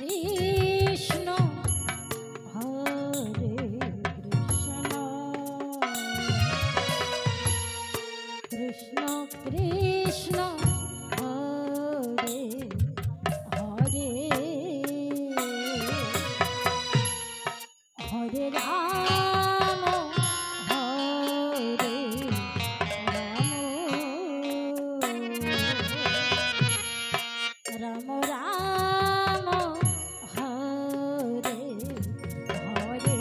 Krishna Hare Krishna Krishna Krishna Hare Hare Hare Ram Hare Ram Ram Ram Hare Hare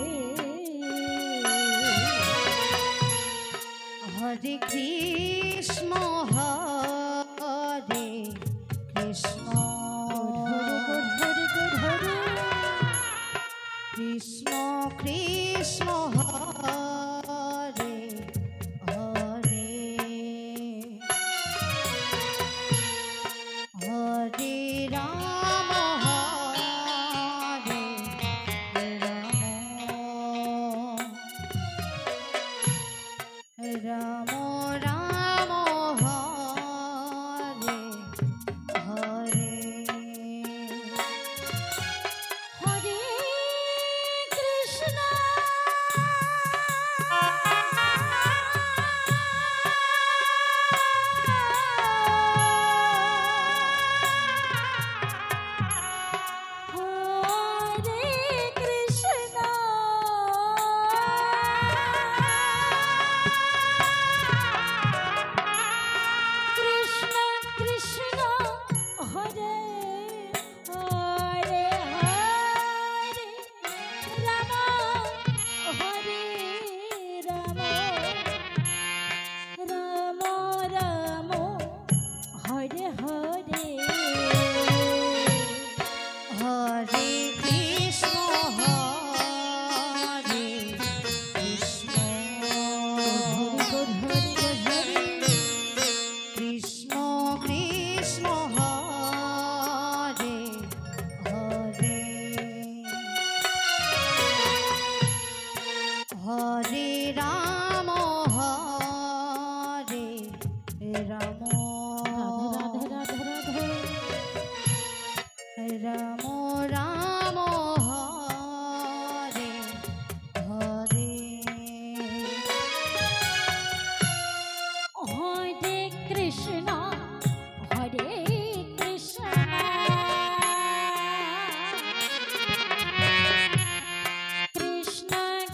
Hare Krishna Hare Krishna Hare Hare Krishna Krishna Hare Hare Hare Ram Hare Ram Ram Hare Hare Hare Krishna Hare Krishna Krishna Krishna Hare Hare Hare Ram Hare Ram Ram Ram Hare Hare Hare Krishna Hare Krishna Krishna Krishna Hare Hare Hare Ram Hare Ram Radhe Radhe Radhe Ram Ram Hare Hare Hare Krishna Hare Krishna Krishna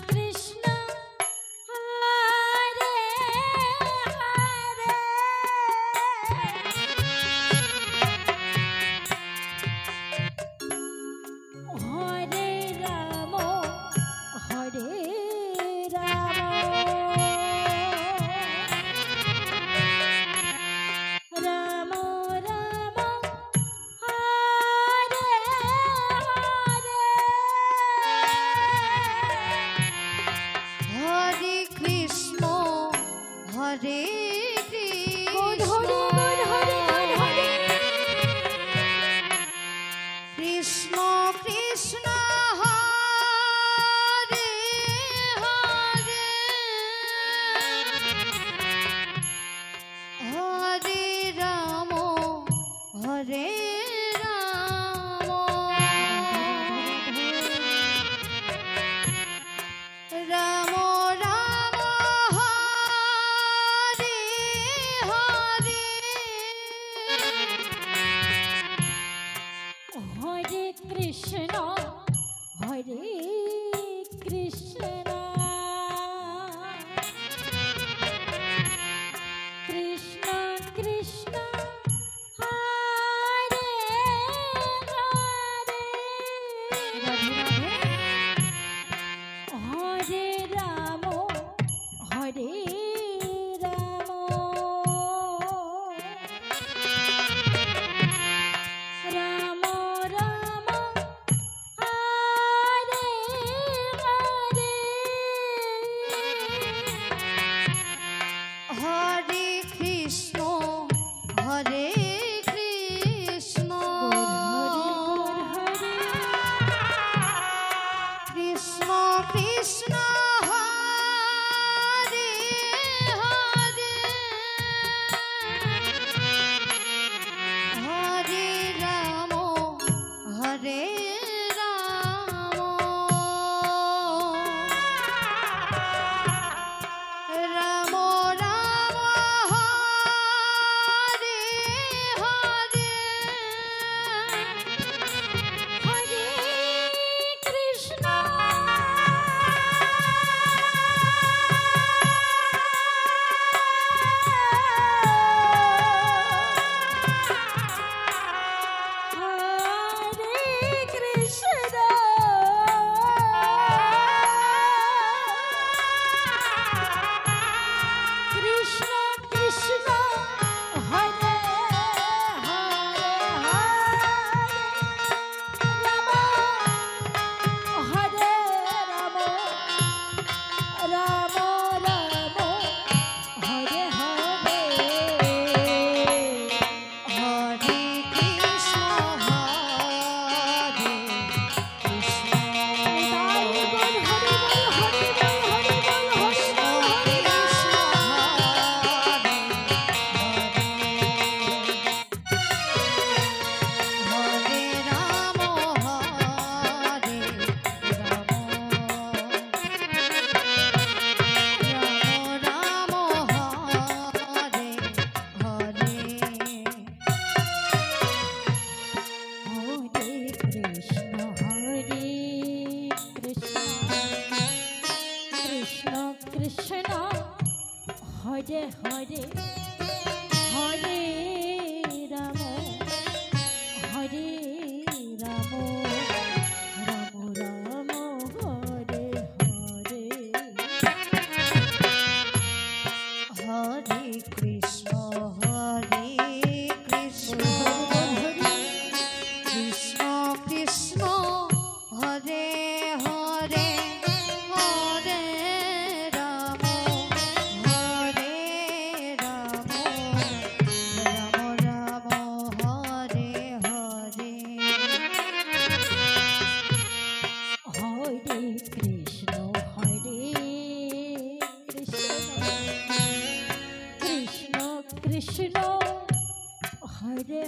Krishna Hare Hare Hare Ram Hare Ram Ram Ram Hare Hare Hare Krishna Hare Krishna Krishna Krishna Hare Hare Hare Ram Hare Ram Ram Ram Hare Hare Hare Krishna Hare Krishna Krishna Krishna Hare Hare Hare Ram Hare Ram Ram Ram Hare Hare Hare Hare Hare Ram Hare Ram Ram Ram Hare Hare Hare Krishna Krishna Krishna Hare Hare Hare Ram Hare Ram Ram Ram Hare Hare Hare Krishna Krishna Krishna Hare